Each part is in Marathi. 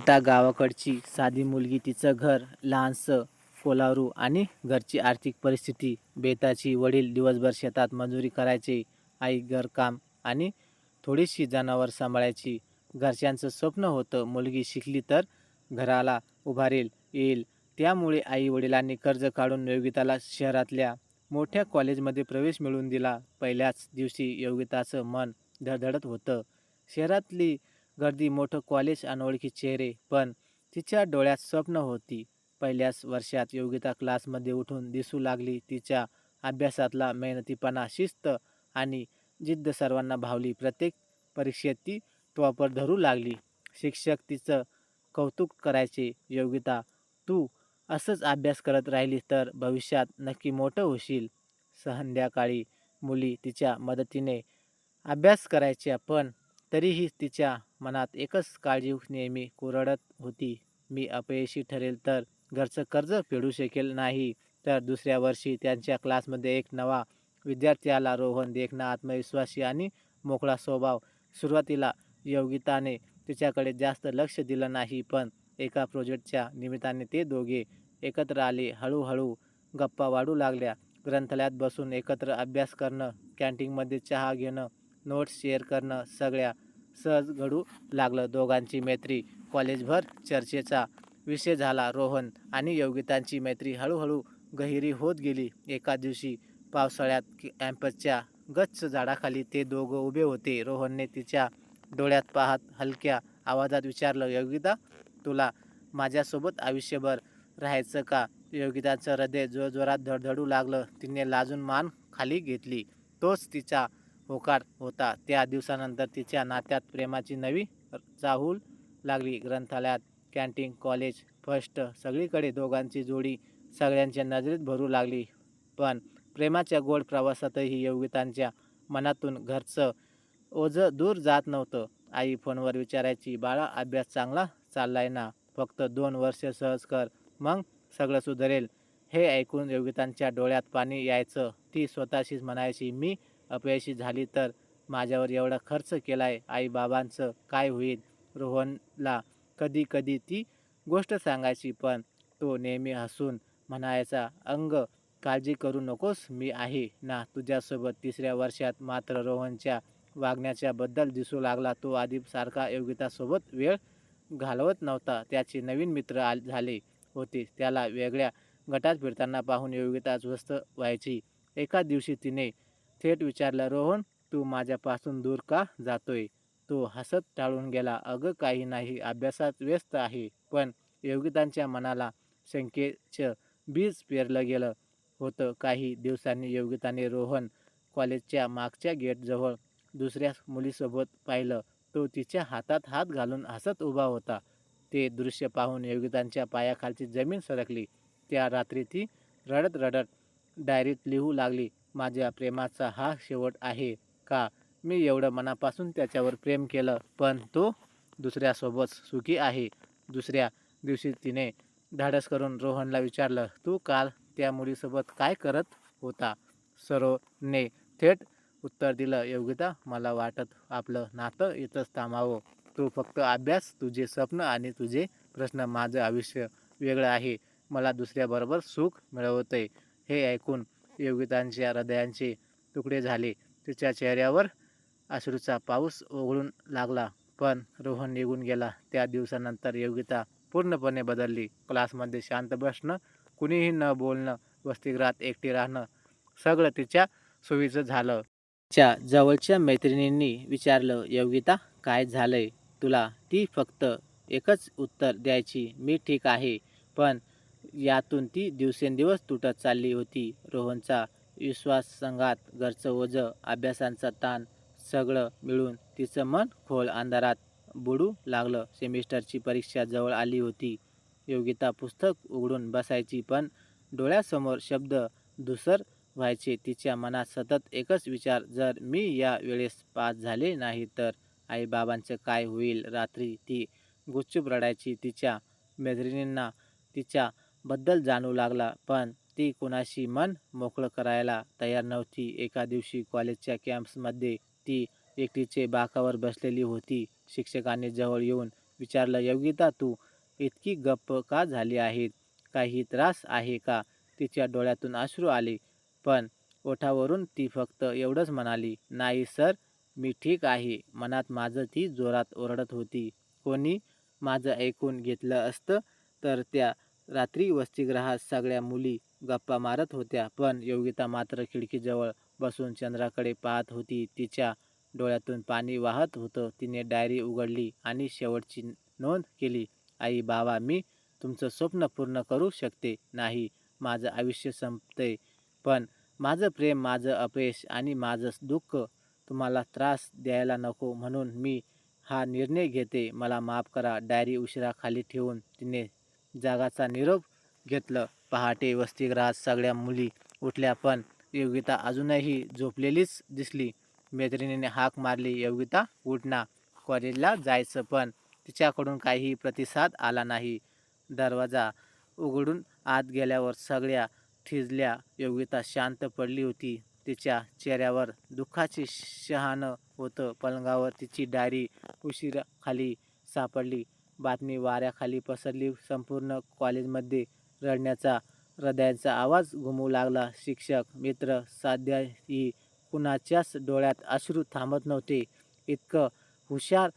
योगिता गावाकडची साधी मुलगी. तिचं घर लहानसं, कोलारू आणि घरची आर्थिक परिस्थिती बेताची. वडील दिवसभर शेतात मजुरी करायचे, आई घरकाम आणि थोडीशी जनावर सांभाळायची. घरच्यांचं स्वप्न होतं मुलगी शिकली तर घराला उभारेल येईल. त्यामुळे आई वडिलांनी कर्ज काढून योगिताला शहरातल्या मोठ्या कॉलेजमध्ये प्रवेश मिळवून दिला. पहिल्याच दिवशी योगिताचं मन धडधडत होतं. शहरातली गर्दी, मोठं कॉलेज, अनोळखी चेहरे, पण तिच्या डोळ्यात स्वप्न होती. पहिल्याच वर्षात योगिता क्लासमध्ये उठून दिसू लागली. तिच्या अभ्यासातला मेहनतीपणा, शिस्त आणि जिद्द सर्वांना भावली. प्रत्येक परीक्षेत ती टॉपर धरू लागली. शिक्षक तिचं कौतुक करायचे. योगिता, तू असंच अभ्यास करत राहिलीस तर भविष्यात नक्की मोठं होशील. संध्याकाळी मुली तिच्या मदतीने अभ्यास करायच्या, पण तरीही तिच्या मनात एकच काळजी नेहमी कुरडत होती. मी अपयशी ठरेल तर घरचं कर्ज फेडू शकेल नाही. तर दुसऱ्या वर्षी त्यांच्या क्लासमध्ये एक नवा विद्यार्थी आला, रोहन. देखणा, आत्मविश्वासी आणि मोकळा स्वभाव. सुरुवातीला योगिताने तिच्याकडे जास्त लक्ष दिलं नाही, पण एका प्रोजेक्टच्या निमित्ताने ते दोघे एकत्र आले. हळूहळू गप्पा वाढू लागल्या. ग्रंथालयात बसून एकत्र अभ्यास करणं, कॅन्टीनमध्ये चहा घेणं, नोट्स शेअर करणं, सगळ्या सहज घडू लागलं. दोघांची मैत्री कॉलेजभर चर्चेचा विषय झाला. रोहन आणि योगितांची मैत्री हळूहळू गहिरी होत गेली. एका दिवशी पावसाळ्यात कॅम्पसच्या गच्च झाडाखाली ते दोघं उभे होते. रोहनने तिच्या डोळ्यात पाहत हलक्या आवाजात विचारलं, योगिता, तुला माझ्यासोबत आयुष्यभर राहायचं का? योगिताचं हृदय जोरजोरात धडधडू लागलं. तिने लाजून मान खाली घेतली. तोच तिचा होकार होता. त्या दिवसानंतर तिच्या नात्यात प्रेमाची नवी चाहूल लागली. ग्रंथालयात, कॅन्टीन, कॉलेज, फर्स्ट, सगळीकडे दोघांची जोडी सगळ्यांच्या नजरेत भरू लागली. पण प्रेमाच्या गोड प्रवासातही योगितांच्या मनातून घरचं ओझं दूर जात नव्हतं. आई फोनवर विचारायची, बाळा, अभ्यास चांगला चाललाय ना? फक्त 2 वर्ष सहज कर, मग सगळं सुधरेल. हे ऐकून योगितांच्या डोळ्यात पाणी यायचं. ती स्वतःशीच म्हणायची, मी अपयशी झाली तर माझ्यावर एवढा खर्च केलाय, आई बाबांचं काय होईल? रोहनला कधी कधी ती गोष्ट सांगायची, पण तो नेहमी हसून म्हणायचा, अंग काळजी करू नकोस, मी आहे ना तुझ्यासोबत. तिसऱ्या वर्षात मात्र रोहनच्या वागण्याच्या बद्दल दिसू लागला. तो आधीसारखा योगितासोबत वेळ घालवत नव्हता. त्याचे नवीन मित्र झाले होते. त्याला वेगळ्या गटात फिरताना पाहून योगिता अस्वस्थ व्हायची. एका दिवशी तिने थेट विचारलं, रोहन, तू माझ्यापासून दूर का जातोय? तो हसत टाळून गेला, अगं काही नाही, अभ्यासात व्यस्त आहे. पण योगितांच्या मनाला शंकेचं बीज पेरलं गेलं होतं. काही दिवसांनी योगिताने रोहन कॉलेजच्या मागच्या गेटजवळ दुसऱ्या मुलीसोबत पाहिलं. तो तिच्या हातात हात घालून हसत उभा होता. ते दृश्य पाहून योगितांच्या पायाखालची जमीन सरकली. त्या रात्री ती रडत रडत डायरीत लिहू लागली, माझ्या प्रेमाचा हा शेवट आहे का? मी एवढं मनापासून त्याच्यावर प्रेम केलं, पण तो दुसऱ्यासोबत सुखी आहे. दुसऱ्या दिवशी तिने धाडस करून रोहनला विचारलं, तू काल त्या मुलीसोबत काय करत होता? सरोने थेट उत्तर दिलं, योगिता, मला वाटत आपलं नातं इथंच थांबावं. तू फक्त अभ्यास, तुझे स्वप्न आणि तुझे प्रश्न. माझं आयुष्य वेगळं आहे. मला दुसऱ्याबरोबर सुख मिळवतंय. हे ऐकून योगितांच्या हृदयाचे तुकडे झाले. तिच्या चेहऱ्यावर अश्रूचा पाऊस ओघळून लागला. पण रोहन निघून गेला. त्या दिवसानंतर योगिता पूर्णपणे बदलली. क्लासमध्ये शांत बसणं, कुणीही न बोलणं, वसतिगृहात एकटी राहणं, सगळं तिच्या सोयीचं झालं. तिच्या जवळच्या मैत्रिणींनी विचारलं, योगिता, काय झालंय तुला? ती फक्त एकच उत्तर द्यायची, मी ठीक आहे. पण यातून ती दिवसेंदिवस तुटत चालली होती. रोहनचा विश्वासघात, घरचं ओझं, अभ्यासाचा ताण, सगळं मिळून तिचं मन खोल अंधारात बुडू लागलं. सेमिस्टरची परीक्षा जवळ आली होती. योगिता पुस्तक उघडून बसायची, पण डोळ्यासमोर शब्द धूसर व्हायचे. तिच्या मनात सतत एकच विचार, जर मी या वेळेस पास झाले नाही तर आईबाबांचं काय होईल? रात्री ती गुपचूप रडायची. तिच्या मैत्रिणींना तिच्याबद्दल जाणवू लागला, पण ती कुणाशी मन मोकळं करायला तयार नव्हती. एका दिवशी कॉलेजच्या कॅम्पसमध्ये ती एकटीचे बाकावर बसलेली होती. शिक्षकांनी जवळ येऊन विचारलं. योगिता, तू इतकी गप्प का झाली आहे? काही त्रास आहे का? तिच्या डोळ्यातून अश्रू आले, पण ओठावरून ती फक्त एवढंच म्हणाली, नाही सर, मी ठीक आहे. मनात माझं ती जोरात ओरडत होती. कोणी माझं ऐकून घेतलं असतं तर त्या रात्री वसतिगृहात सगळ्या मुली गप्पा मारत होत्या, पण योगिता मात्र खिडकीजवळ बसून चंद्राकडे पाहत होती. तिच्या डोळ्यातून पाणी वाहत होतं. तिने डायरी उघडली आणि शेवटची नोंद केली. आई बाबा, मी तुमचं स्वप्न पूर्ण करू शकते नाही. माझं आयुष्य संपतंय, पण माझं प्रेम, माझं अपयश आणि माझं दुःख तुम्हाला त्रास द्यायला नको म्हणून मी हा निर्णय घेते. मला माफ करा. डायरी उशिरा खाली ठेवून तिने जगाचा निरोप घेतलं. पहाटे वसतिगृहात सगळ्या मुली उठल्या, पण योगिता अजूनही झोपलेलीच दिसली. मैत्रिणीने हाक मारली, योगिता उठ ना, कॉलेजला जायचं. पण तिच्याकडून काहीही प्रतिसाद आला नाही. दरवाजा उघडून आत गेल्यावर सगळ्या थिजल्या. योगिता शांत पडली होती. तिच्या चेहऱ्यावर दुःखाचे शहाणं होतं. पलंगावर तिची डायरी उशिराखाली सापडली. बातमी वाऱ्याखाली पसरली. संपूर्ण कॉलेजमध्ये रडण्याचा, हृदयाचा आवाज घुमू लागला. शिक्षक, मित्र, सध्याही कुणाच्याच डोळ्यात अश्रू थांबत नव्हते. इतकं हुशार,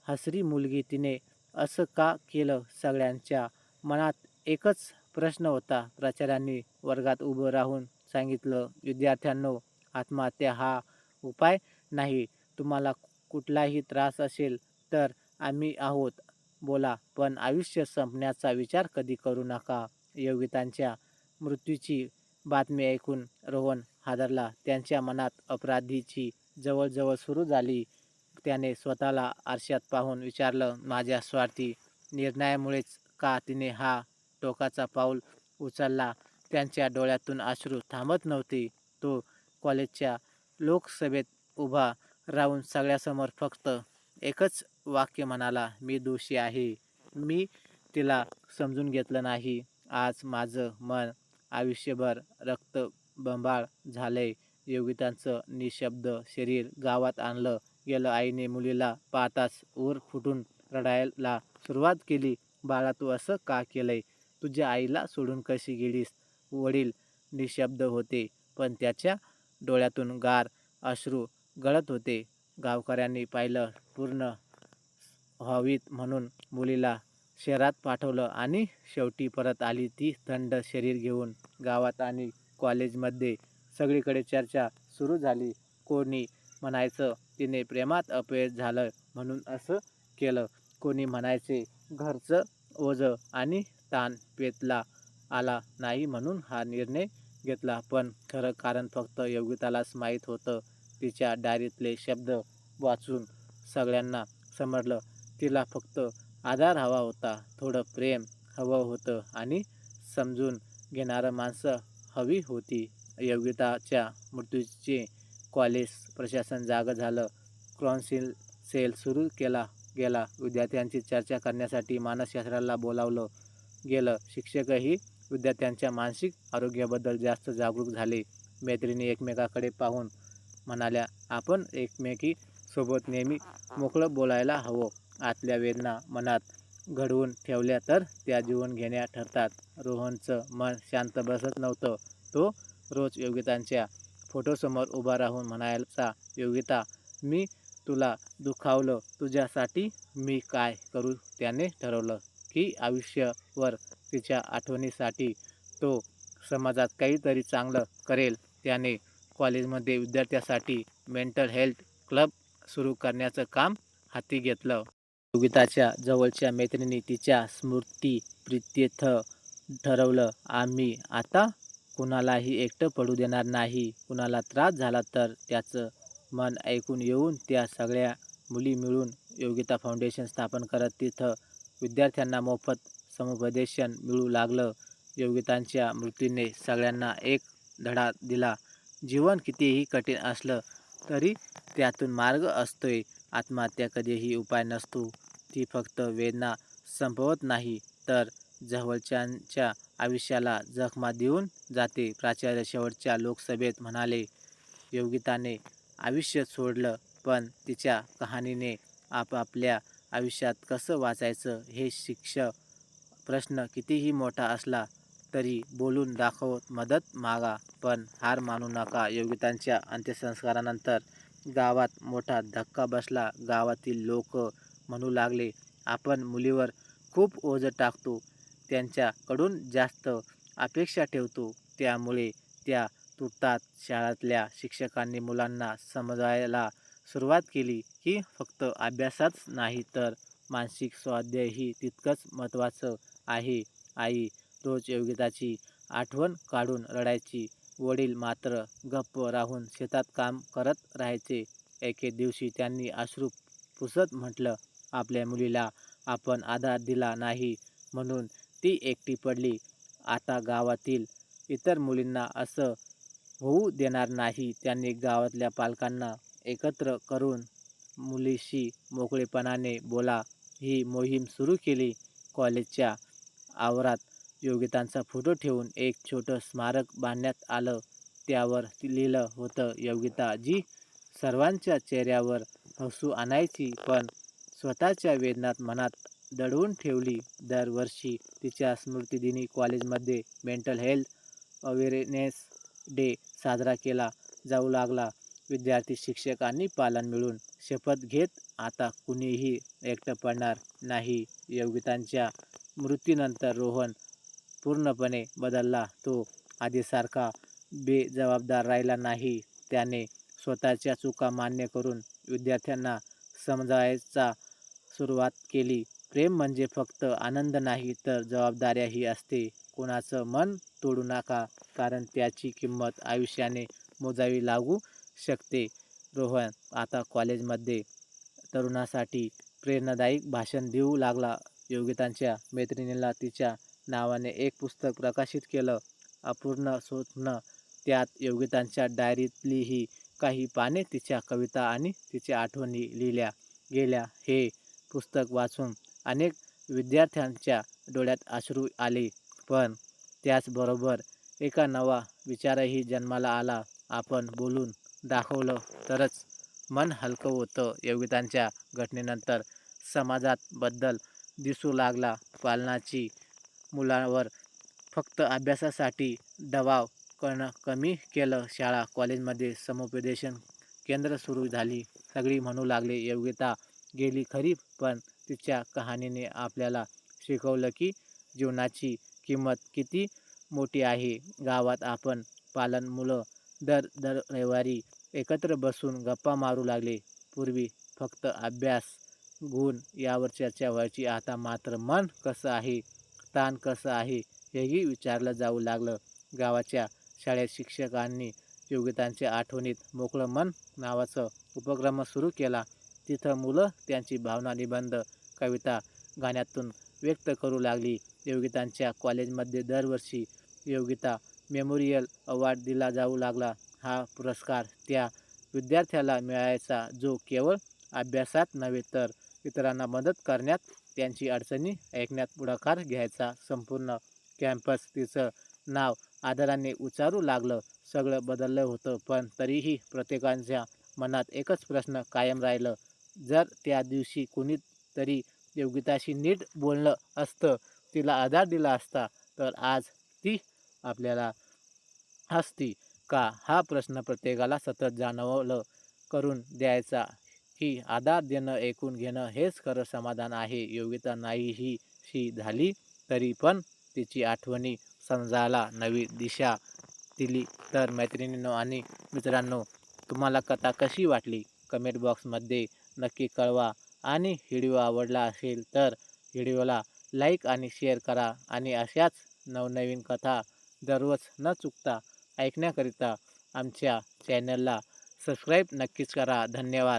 हसरी मुलगी, तिने असं का केलं? सगळ्यांच्या मनात एकच प्रश्न होता. प्राचार्यांनी वर्गात उभं राहून सांगितलं, विद्यार्थ्यांनो, आत्महत्या हा उपाय नाही. तुम्हाला कुठलाही त्रास असेल तर आम्ही आहोत. बोला, पण आयुष्य संपण्याचा विचार कधी करू नका. योगितांच्या मृत्यूची बातमी ऐकून रोहन हादरला. त्यांच्या मनात अपराधीची जवळजवळ सुरू झाली. त्याने स्वतःला आरशात पाहून विचारलं, माझ्या स्वार्थी निर्णयामुळेच का तिने हा टोकाचा पाऊल उचलला? त्यांच्या डोळ्यातून अश्रू थांबत नव्हते. तो कॉलेजच्या लोकसभेत उभा राहून सगळ्यासमोर फक्त एकच वाक्य म्हणाला, मी दोषी आहे. मी तिला समजून घेतलं नाही. आज माझं मन आयुष्यभर रक्तबंबाळ झालंय. योगितांचं निशब्द शरीर गावात आणलं गेलं. आईने मुलीला पाहताच ऊर फुटून रडायला सुरुवात केली. बाळा, तू असं का केलंय? तुझ्या आईला सोडून कशी गेलीस? वडील निशब्द होते, पण त्याच्या डोळ्यातून गार अश्रू गळत होते. गावकऱ्यांनी पाहिलं. पूर्ण व्हावीत म्हणून मुलीला शहरात पाठवलं आणि शेवटी परत आली ती थंड शरीर घेऊन. गावात आणि कॉलेजमध्ये सगळीकडे चर्चा सुरू झाली. कोणी म्हणायचं तिने प्रेमात अपयश झालं म्हणून असं केलं. कोणी म्हणायचे घरचं ओझं आणि ताण पेटला आला नाही म्हणून हा निर्णय घेतला. पण खरं कारण फक्त योगितालाच माहीत होतं. तिच्या डायरीतले शब्द वाचून सगळ्यांना समजलं. तिला फक्त आधार हवा होता, थोडं प्रेम हवं होतं आणि समजून घेणारं माणसं हवी होती. योगिताच्या मृत्यूचे कॉलेज प्रशासन जागं झालं. काउन्सिल सेल सुरू केला गेला. विद्यार्थ्यांची चर्चा करण्यासाठी मानसशास्त्राला बोलावलं गेलं. शिक्षकही विद्यार्थ्यांच्या मानसिक आरोग्याबद्दल जास्त जागरूक झाले. मैत्रिणी एकमेकाकडे पाहून म्हणाल्या, आपण एकमेकी सोबत नेहमी मोकळं बोलायला हवं. आतल्या वेदना मनात घडवून ठेवल्या तर त्या जीवन घेण्या ठरतात. रोहनचं मन शांत बसत नव्हतं. तो रोज योगितांच्या फोटोसमोर उभा राहून म्हणायचा, योगिता, मी तुला दुखावलं, तुझ्यासाठी मी काय करू? त्याने ठरवलं की आयुष्यभर तिच्या आठवणीसाठी तो समाजात काहीतरी चांगलं करेल. त्याने कॉलेजमध्ये विद्यार्थ्यांसाठी मेंटल हेल्थ क्लब सुरू करण्याचं काम हाती घेतलं. योगिताच्या जवळच्या मैत्रिणी तिच्या स्मृतिप्रित्यर्थ ठरवलं, आम्ही आता कुणालाही एकटं पडू देणार नाही. कुणाला त्रास झाला तर त्याचं मन ऐकून येऊन त्या सगळ्या मुली मिळून योगिता फाउंडेशन स्थापन करत. तिथं विद्यार्थ्यांना मोफत समुपदेशन मिळू लागलं. योगितांच्या मृत्यूने सगळ्यांना एक धडा दिला. जीवन कितीही कठीण असलं तरी त्यातून मार्ग असतोय. आत्महत्या कधीही उपाय नसतो. ती फक्त वेदना संपवत नाही तर जवळच्यांच्या आयुष्याला जखमा देऊन जाते. प्राचार्य शेवटच्या लोकसभेत म्हणाले, योगिताने आयुष्य सोडलं, पण तिच्या कहाणीने आपापल्या आयुष्यात कसं वाचायचं हे शिक्षक. प्रश्न कितीही मोठा असला तरी बोलून दाखवत मदत मागा, पण हार मानू नका. योगितांच्या अंत्यसंस्कारानंतर गावात मोठा धक्का बसला. गावातील लोक म्हणू लागले, आपण मुलीवर खूप ओझं टाकतो, त्यांच्याकडून जास्त अपेक्षा ठेवतो, त्यामुळे त्या तुटतात. शाळेतल्या शिक्षकांनी मुलांना समजायला सुरुवात केली की फक्त अभ्यासच नाही तर मानसिक स्वाध्यायही तितकंच महत्त्वाचं आहे. आई रोज योगिताची आठवण काढून रडायची. वडील मात्र गप्प राहून शेतात काम करत राहायचे. एके दिवशी त्यांनी अश्रू पुसत म्हटलं, आपल्या मुलीला आपण आधार दिला नाही म्हणून ती एकटी पडली. आता गावातील इतर मुलींना असं होऊ देणार नाही. त्यांनी गावातल्या पालकांना एकत्र करून मुलीशी मोकळेपणाने बोला ही मोहीम सुरू केली. कॉलेजच्या आवारात योगितांचा फोटो ठेवून एक छोटं स्मारक बांधण्यात आलं. त्यावर लिहिलं होतं, योगिता जी सर्वांच्या चेहऱ्यावर हसू आणायची पण स्वतःच्या वेदनात मनात दडवून ठेवली. दरवर्षी तिच्या स्मृतिदिनी कॉलेजमध्ये मेंटल हेल्थ अवेअरनेस डे साजरा केला जाऊ लागला. विद्यार्थी, शिक्षक आणि पालक मिळून शपथ घेत, आता कुणीही एकटं पडणार नाही. योगितांच्या मृत्यूनंतर रोहन पूर्णपणे बदलला. तो आधीसारखा बेजबाबदार राहिला नाही. त्याने स्वतःच्या चुका मान्य करून विद्यार्थ्यांना समजायचा सुरुवात केली. प्रेम म्हणजे फक्त आनंद नाही तर जबाबदाऱ्याही असते. कोणाचं मन तोडू नका, कारण त्याची किंमत आयुष्याने मोजावी लागू शकते. रोहन आता कॉलेजमध्ये तरुणांसाठी प्रेरणादायी भाषण देऊ लागला. योगितांच्या मैत्रिणीला तिच्या नावाने एक पुस्तक प्रकाशित केलं, अपूर्ण स्वप्न. त्यात योगितांच्या डायरीतलीही काही पाने, तिच्या कविता आणि तिच्या आठवणी लिहिल्या गेल्या. हे पुस्तक वाचून अनेक विद्यार्थ्यांच्या डोळ्यात अश्रू आले, पण त्याचबरोबर एका नवा विचारही जन्माला आला, आपण बोलून दाखवलं तरच मन हलकं होतं. योगितांच्या घटनेनंतर समाजात बदल दिसू लागला. पालकांची मुलांवर फक्त अभ्यासासाठी दबाव करणं कमी केलं. शाळा कॉलेजमध्ये समुपदेशन केंद्र सुरू झाली. सगळी म्हणू लागले, योगिता गेली खरी, पण तिच्या कहाणीने आपल्याला शिकवलं की जीवनाची किंमत किती मोठी आहे. गावात आपण पालक मुलं दर रविवारी एकत्र बसून गप्पा मारू लागले. पूर्वी फक्त अभ्यास, गुण यावर चर्चा व्हायची. आता मात्र मन कसं आहे, ताण कसं आहे हेही विचारलं जाऊ लागलं. गावाच्या शाळेत शिक्षकांनी योगितांच्या आठवणीत मोकळं मन नावाचा उपक्रम सुरू केला. तिथं मुलं त्यांची भावना निबंध, कविता, गाण्यातून व्यक्त करू लागली. योगितांच्या कॉलेजमध्ये दरवर्षी योगिता मेमोरियल अवॉर्ड दिला जाऊ लागला. हा पुरस्कार त्या विद्यार्थ्याला मिळायचा जो केवळ अभ्यासात नव्हे तर इतरांना मदत करण्यात, त्यांची अडचणी ऐकण्यात पुढाकार घ्यायचा. संपूर्ण कॅम्पस तिचं नाव आदराने उच्चारू लागलं. सगळं बदललं होतं, पण तरीही प्रत्येकाच्या मनात एकच प्रश्न कायम राहिलं, जर त्या दिवशी कोणीतरी योगिताशी नीट बोललं असतं, तिला आधार दिला असता, तर आज ती आपल्याला असती का? हा प्रश्न प्रत्येकाला सतत जाणवलं करून द्यायचा की आधार देणं, ऐकून घेणं हेच खरं समाधान आहे. योगिता नाहीशी झाली तरी पण तिची आठवणी समजायला नवी दिशा दिली. तर मैत्रिणींनो आणि मित्रांनो, तुम्हाला कथा कशी वाटली कमेंट बॉक्समध्ये नक्की कळवा. आणि व्हिडिओ आवडला असेल तर व्हिडिओला लाईक आणि शेअर करा. आणि अशाच नवनवीन कथा दररोज न चुकता ऐकण्याकरिता आमच्या चॅनलला सबस्क्राईब नक्कीच करा. धन्यवाद.